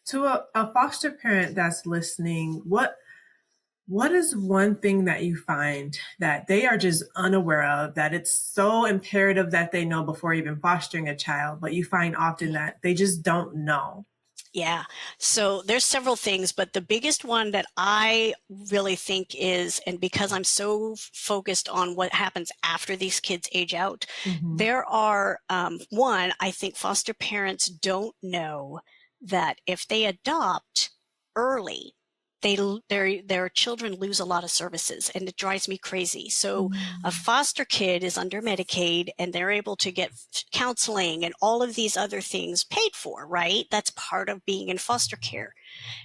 To a foster parent that's listening, what is one thing that you find that they are just unaware of, that it's so imperative that they know before even fostering a child, but you find often that they just don't know? Yeah. So there's several things, but the biggest one that I really think is, and because I'm so focused on what happens after these kids age out, Mm-hmm. there are, one, I think foster parents don't know that if they adopt early, their children lose a lot of services, and it drives me crazy. So a Mm-hmm. foster kid is under Medicaid and they're able to get counseling and all of these other things paid for, right? That's part of being in foster care.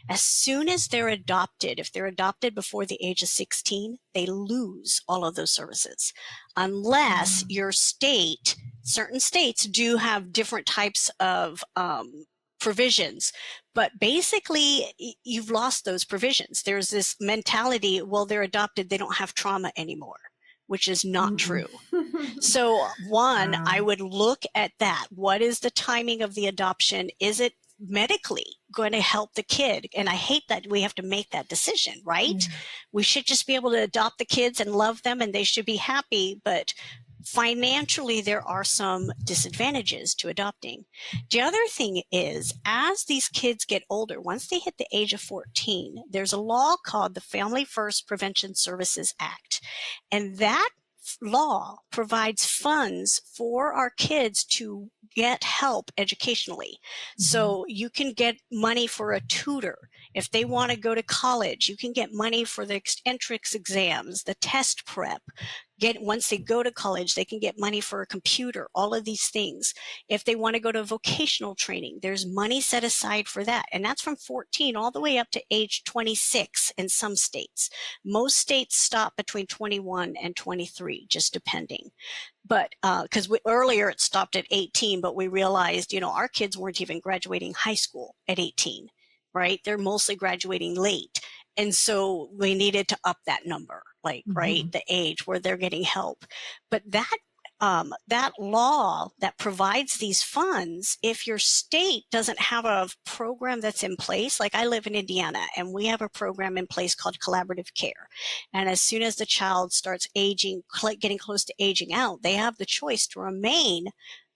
As soon as they're adopted, if they're adopted before the age of 16, they lose all of those services. Unless your state, certain states do have different types of provisions, but basically you've lost those provisions. There's this mentality, well, they're adopted, they don't have trauma anymore, which is not Mm-mm. true. So one, Wow. I would look at that. What is the timing of the adoption? Is it medically going to help the kid? And I hate that we have to make that decision, right? Yeah. We should just be able to adopt the kids and love them and they should be happy, but financially there are some disadvantages to adopting. The other thing is, as these kids get older, once they hit the age of 14, there's a law called the Family First Prevention Services Act. And that law provides funds for our kids to get help educationally. Mm-hmm. So you can get money for a tutor. If they want to go to college, you can get money for the entrance exams, the test prep. Once they go to college, they can get money for a computer, all of these things. If they want to go to vocational training, there's money set aside for that. And that's from 14 all the way up to age 26 in some states. Most states stop between 21 and 23, just depending. But because earlier it stopped at 18, but we realized, our kids weren't even graduating high school at 18, right? They're mostly graduating late. And so we needed to up that number, like, right, Mm-hmm. the age where they're getting help. But that law that provides these funds, if your state doesn't have a program that's in place, like I live in Indiana and we have a program in place called collaborative care. And as soon as the child starts aging, getting close to aging out, they have the choice to remain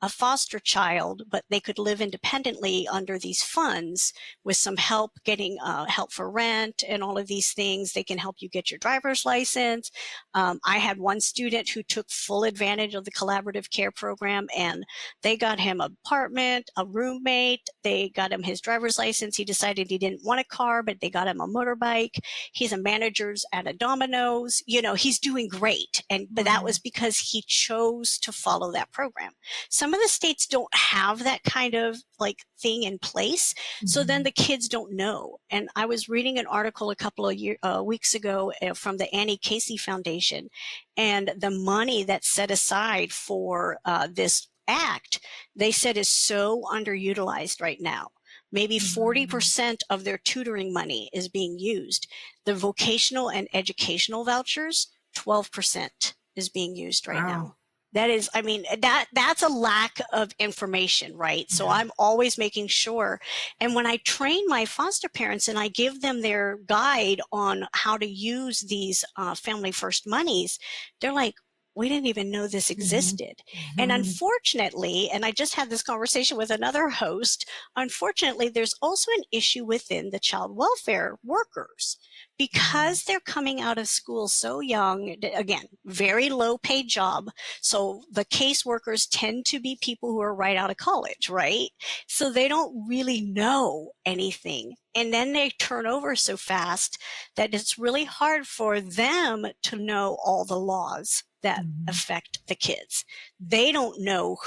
a foster child, but they could live independently under these funds with some help getting help for rent and all of these things. They can help you get your driver's license. I had one student who took full advantage of the collaborative care program, and they got him an apartment, a roommate. They got him his driver's license. He decided he didn't want a car, but they got him a motorbike. He's a manager at a Domino's. He's doing great. But that Wow. was because he chose to follow that program. Some of the states don't have that kind of like thing in place. So then Mm-hmm. the kids don't know. And I was reading an article a couple of weeks ago from the Annie Casey Foundation, and the money that's set aside for this act, they said is so underutilized right now. Maybe Wow. 40% of their tutoring money is being used. The vocational and educational vouchers, 12% is being used right now. Wow. That is, I mean, that's a lack of information, right? So Yeah. I'm always making sure. And when I train my foster parents and I give them their guide on how to use these family first monies, they're like, we didn't even know this Mm-hmm. existed. And Mm-hmm. unfortunately, and I just had this conversation with another host, unfortunately, there's also an issue within the child welfare workers because they're coming out of school so young. Again, very low paid job. So the caseworkers tend to be people who are right out of college, right? So they don't really know anything. And then they turn over so fast that it's really hard for them to know all the laws that Mm-hmm. affect the kids. They don't know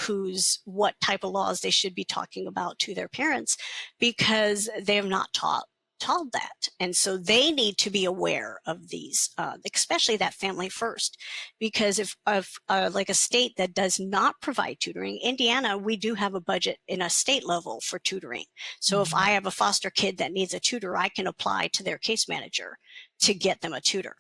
what type of laws they should be talking about to their parents because they have not taught that. And so they need to be aware of these, especially that family first. Because if like a state that does not provide tutoring, Indiana, we do have a budget in a state level for tutoring. So if Mm-hmm. I have a foster kid that needs a tutor, I can apply to their case manager to get them a tutor.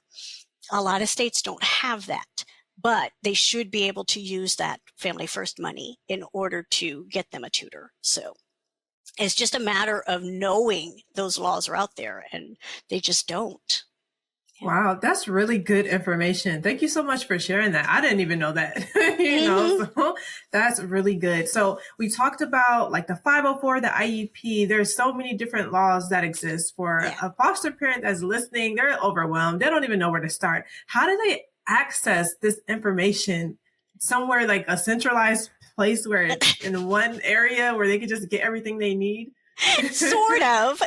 A lot of states don't have that, but they should be able to use that family first money in order to get them a tutor. So It's just a matter of knowing those laws are out there, and they just don't. Yeah. Wow, that's really good information. Thank you so much for sharing that. I didn't even know that, so that's really good. So we talked about like the 504, the IEP. There's so many different laws that exist for a foster parent that's listening. They're overwhelmed. They don't even know where to start. How do they access this information somewhere like a centralized place where it's in one area where they can just get everything they need? Sort of.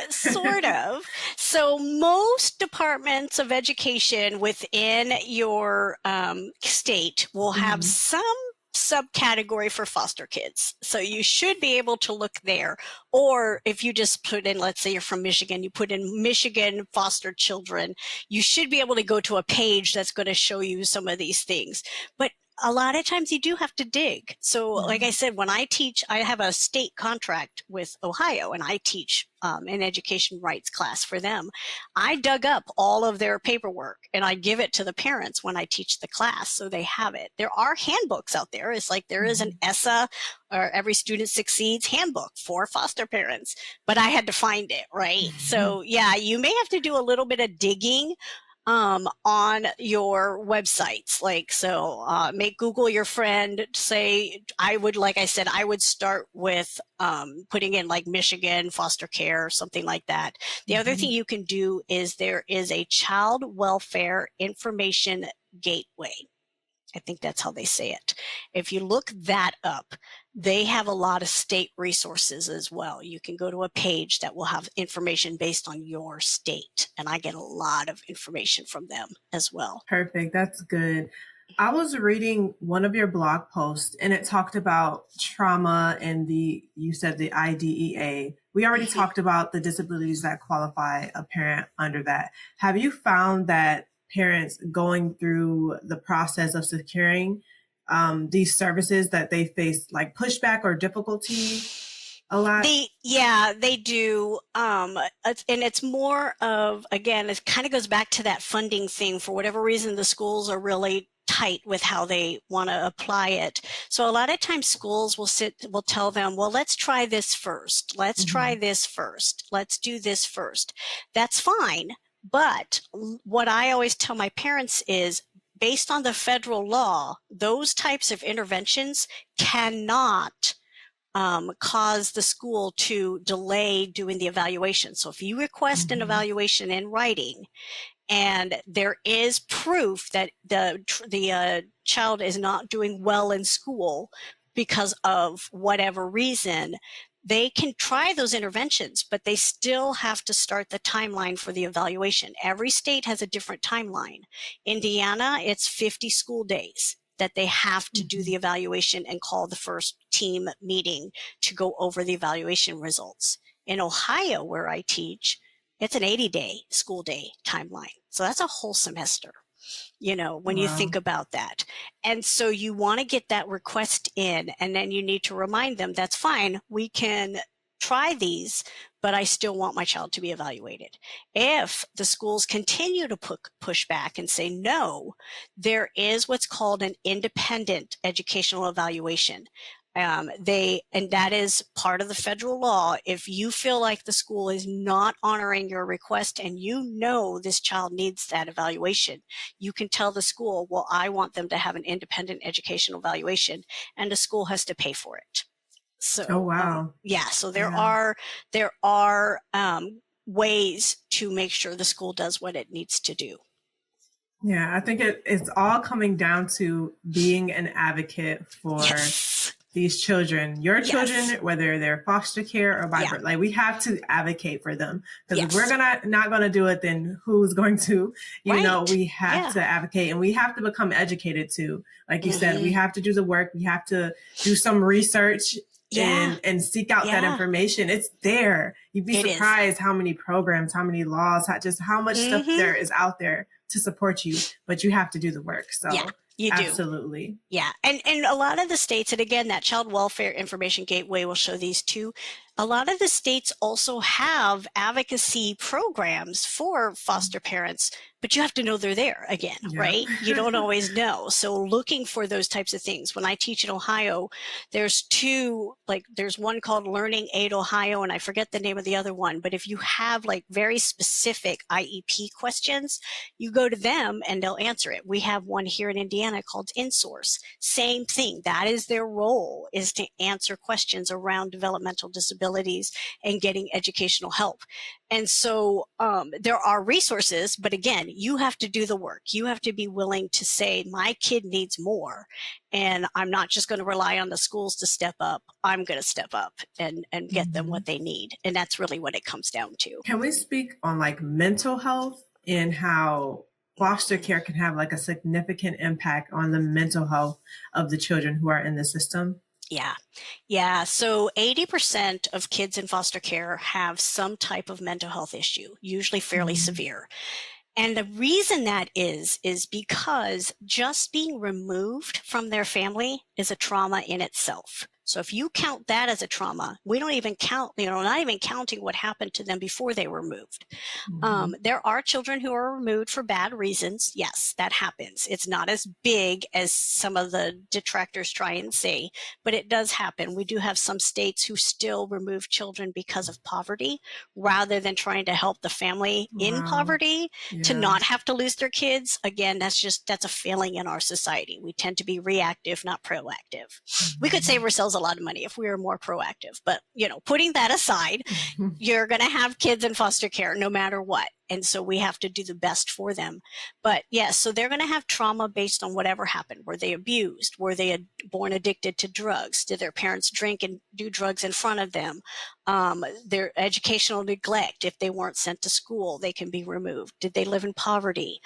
So most departments of education within your state will have some subcategory for foster kids. So you should be able to look there. Or if you just put in, let's say you're from Michigan, you put in Michigan foster children, you should be able to go to a page that's going to show you some of these things. But a lot of times you do have to dig. So like I said, when I teach, I have a state contract with Ohio, and I teach an education rights class for them. I dug up all of their paperwork and I give it to the parents when I teach the class, so they have it. There are handbooks out there. It's like there is an ESSA, or Every Student Succeeds handbook for foster parents, but I had to find it, right? So yeah, you may have to do a little bit of digging on your websites. Like, so make Google your friend. Say, like I said, I would start with putting in like Michigan foster care or something like that. The other thing you can do is there is a child welfare information gateway. I think that's how they say it. If you look that up, they have a lot of state resources as well. You can go to a page that will have information based on your state, and I get a lot of information from them as well. Perfect. That's good. I was reading one of your blog posts, and it talked about trauma and you said the IDEA. We already talked about the disabilities that qualify a parent under that. Have you found that parents going through the process of securing these services, that they face like pushback or difficulty a lot? They do. And it's more of, again, it kind of goes back to that funding thing. For whatever reason, the schools are really tight with how they want to apply it. So a lot of times schools will tell them, well, let's try this first. Let's try this first. Let's do this first. That's fine. But what I always tell my parents is, based on the federal law, those types of interventions cannot cause the school to delay doing the evaluation. So if you request an evaluation in writing, and there is proof that the child is not doing well in school because of whatever reason, they can try those interventions, but they still have to start the timeline for the evaluation. Every state has a different timeline. Indiana, it's 50 school days that they have to do the evaluation and call the first team meeting to go over the evaluation results. In Ohio, where I teach, it's an 80-day school day timeline. So that's a whole semester, when you think about that. And so you want to get that request in, and then you need to remind them, that's fine, we can try these, but I still want my child to be evaluated. If the schools continue to push back and say no, there is what's called an independent educational evaluation. And that is part of the federal law. If you feel like the school is not honoring your request and this child needs that evaluation, you can tell the school, well, I want them to have an independent educational evaluation, and the school has to pay for it. So, so there are ways to make sure the school does what it needs to do. Yeah, I think it's all coming down to being an advocate for these children, your children, whether they're foster care or vibrant. Like, we have to advocate for them, because if we're not gonna do it, then who's going to? We have to advocate, and we have to become educated too. Like you said, we have to do the work. We have to do some research and seek out that information. It's there. You'd be surprised how many programs, how many laws, how much stuff there is out there to support you, but you have to do the work. So You do. Absolutely. Yeah. And a lot of the states, and again, that Child Welfare Information Gateway will show these too. A lot of the states also have advocacy programs for foster parents, but you have to know they're there again, Yep. right? You don't always know. So looking for those types of things. When I teach in Ohio, there's two, like there's one called Learning Aid Ohio, and I forget the name of the other one. But if you have like very specific IEP questions, you go to them and they'll answer it. We have one here in Indiana called InSource. Same thing. That is their role, is to answer questions around developmental disabilities and getting educational help. And so there are resources, but again, you have to do the work. You have to be willing to say, my kid needs more. And I'm not just going to rely on the schools to step up. I'm going to step up and get them what they need. And that's really what it comes down to. Can we speak on like mental health and how foster care can have like a significant impact on the mental health of the children who are in the system? Yeah. Yeah. So 80% of kids in foster care have some type of mental health issue, usually fairly severe. And the reason that is because just being removed from their family is a trauma in itself. So if you count that as a trauma, we don't even count, not even counting what happened to them before they were removed. There are children who are removed for bad reasons. Yes, that happens. It's not as big as some of the detractors try and say, but it does happen. We do have some states who still remove children because of poverty rather than trying to help the family in poverty to not have to lose their kids. Again, that's a failing in our society. We tend to be reactive, not proactive. We could save ourselves a lot of money if we were more proactive, but putting that aside, you're going to have kids in foster care no matter what. And so we have to do the best for them. But yes, so they're going to have trauma based on whatever happened. Were they abused? Were they born addicted to drugs? Did their parents drink and do drugs in front of them? Their educational neglect, if they weren't sent to school, they can be removed. Did they live in poverty?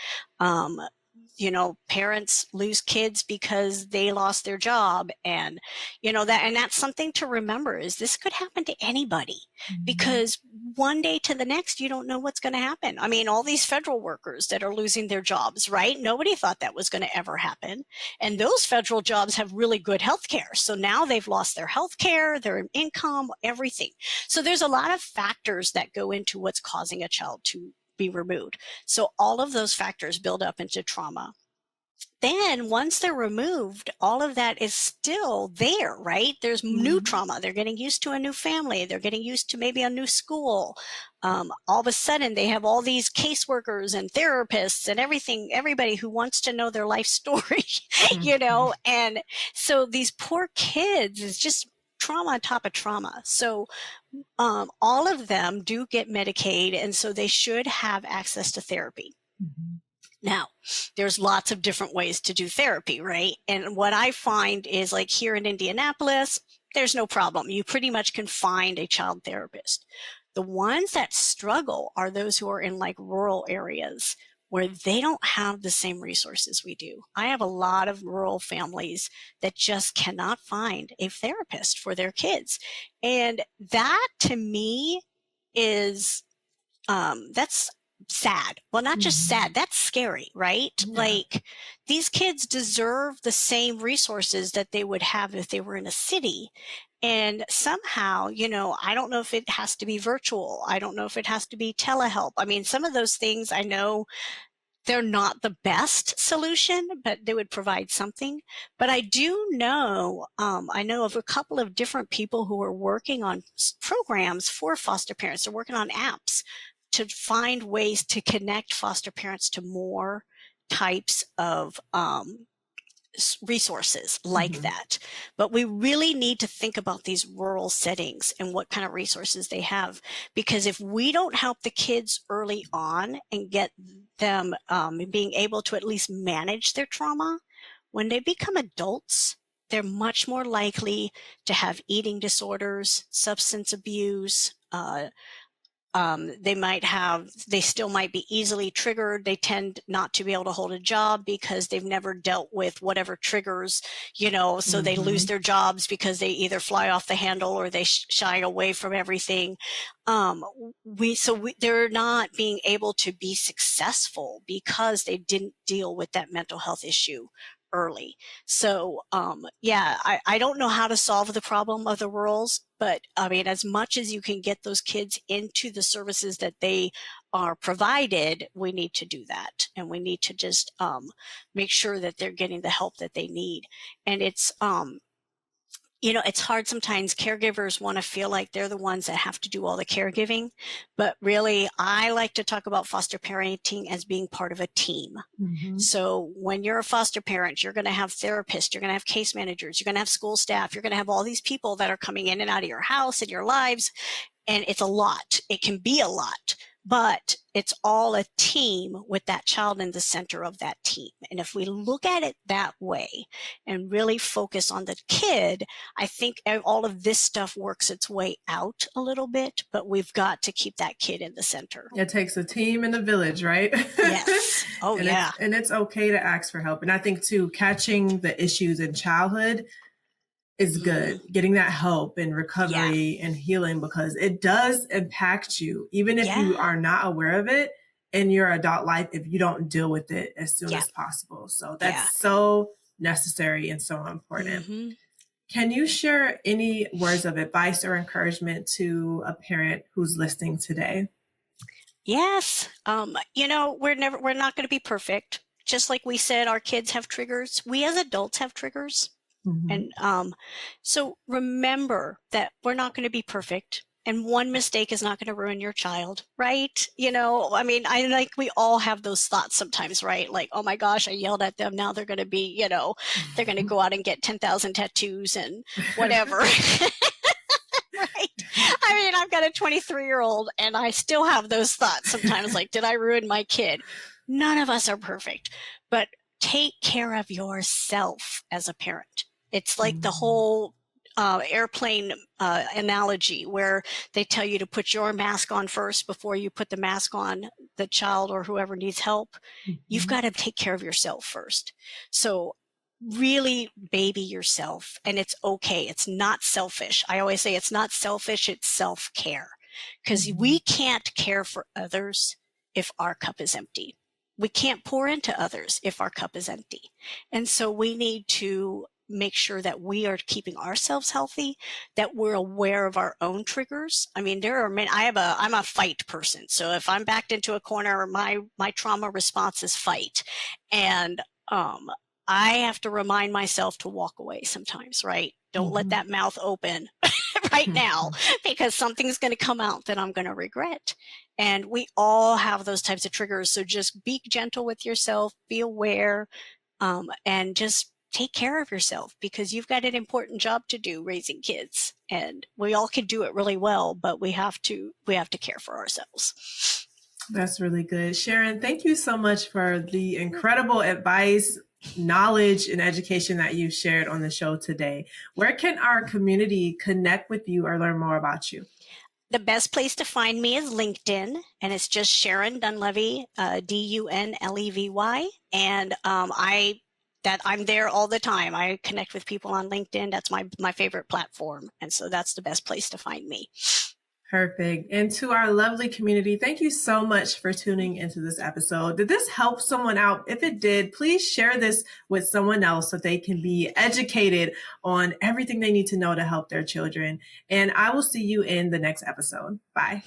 Parents lose kids because they lost their job, and that's something to remember, is this could happen to anybody, because one day to the next you don't know what's going to happen. I mean, all these federal workers that are losing their jobs, right? Nobody thought that was going to ever happen, and those federal jobs have really good health care, so now they've lost their health care, their income, everything. So there's a lot of factors that go into what's causing a child to be removed. So all of those factors build up into trauma. Then once they're removed, all of that is still there, right? There's new trauma. They're getting used to a new family. They're getting used to maybe a new school. All of a sudden they have all these caseworkers and therapists and everybody who wants to know their life story, and so these poor kids is just trauma on top of trauma. So all of them do get Medicaid, and so they should have access to therapy. Now, there's lots of different ways to do therapy, right? And what I find is, like here in Indianapolis, there's no problem. You pretty much can find a child therapist. The ones that struggle are those who are in like rural areas where they don't have the same resources we do. I have a lot of rural families that just cannot find a therapist for their kids. And that to me is, that's sad. Well, not just sad, that's scary, right? Yeah. Like, these kids deserve the same resources that they would have if they were in a city. And somehow, I don't know if it has to be virtual. I don't know if it has to be telehelp. I mean, some of those things, I know they're not the best solution, but they would provide something. But I do know, I know of a couple of different people who are working on programs for foster parents. They're working on apps to find ways to connect foster parents to more types of resources like that. But we really need to think about these rural settings and what kind of resources they have, because if we don't help the kids early on and get them being able to at least manage their trauma, when they become adults, they're much more likely to have eating disorders, substance abuse, they still might be easily triggered. They tend not to be able to hold a job because they've never dealt with whatever triggers, so they lose their jobs because they either fly off the handle or they shy away from everything. They're not being able to be successful because they didn't deal with that mental health issue early. So yeah, I don't know how to solve the problem of the rurals, but I mean, as much as you can get those kids into the services that they are provided, we need to do that. And we need to just make sure that they're getting the help that they need. And it's, it's hard sometimes. Caregivers want to feel like they're the ones that have to do all the caregiving. But really, I like to talk about foster parenting as being part of a team. Mm-hmm. So when you're a foster parent, you're going to have therapists, you're going to have case managers, you're going to have school staff, you're going to have all these people that are coming in and out of your house and your lives. And it's a lot. It can be a lot, but it's all a team with that child in the center of that team. And if we look at it that way and really focus on the kid, I think all of this stuff works its way out a little bit, but we've got to keep that kid in the center. It takes a team and a village, right? Yes. Oh, and yeah. It's okay to ask for help. And I think too, catching the issues in childhood is good. Getting that help and recovery and healing, because it does impact you, even if you are not aware of it in your adult life, if you don't deal with it as soon as possible. So that's so necessary and so important. Can you share any words of advice or encouragement to a parent who's listening today? Yes. We're not going to be perfect. Just like we said, our kids have triggers. We as adults have triggers. And so remember that we're not going to be perfect, and one mistake is not going to ruin your child, right? I mean, we all have those thoughts sometimes, right? Like, oh my gosh, I yelled at them. Now they're going to be, they're going to go out and get 10,000 tattoos and whatever. Right? I mean, I've got a 23-year-old and I still have those thoughts sometimes, like, did I ruin my kid? None of us are perfect, but take care of yourself as a parent. It's like the whole airplane analogy where they tell you to put your mask on first before you put the mask on the child or whoever needs help. You've got to take care of yourself first. So really baby yourself, and it's okay. It's not selfish. I always say it's not selfish, it's self-care, because we can't care for others if our cup is empty. We can't pour into others if our cup is empty. And so we need to make sure that we are keeping ourselves healthy, that we're aware of our own triggers. I mean, there are many. I'm a fight person. So if I'm backed into a corner, my trauma response is fight. And I have to remind myself to walk away sometimes, right? Don't let that mouth open right now, because something's going to come out that I'm going to regret. And we all have those types of triggers. So just be gentle with yourself, be aware, and just take care of yourself, because you've got an important job to do raising kids. And we all can do it really well, but we have to care for ourselves. That's really good. Sharon, thank you so much for the incredible advice, knowledge, and education that you shared on the show today. Where can our community connect with you or learn more about you? The best place to find me is LinkedIn, and it's just Sharon Dunlevy, Dunlevy. And I'm there all the time. I connect with people on LinkedIn. That's my favorite platform. And so that's the best place to find me. Perfect. And to our lovely community, thank you so much for tuning into this episode. Did this help someone out? If it did, please share this with someone else so they can be educated on everything they need to know to help their children. And I will see you in the next episode. Bye.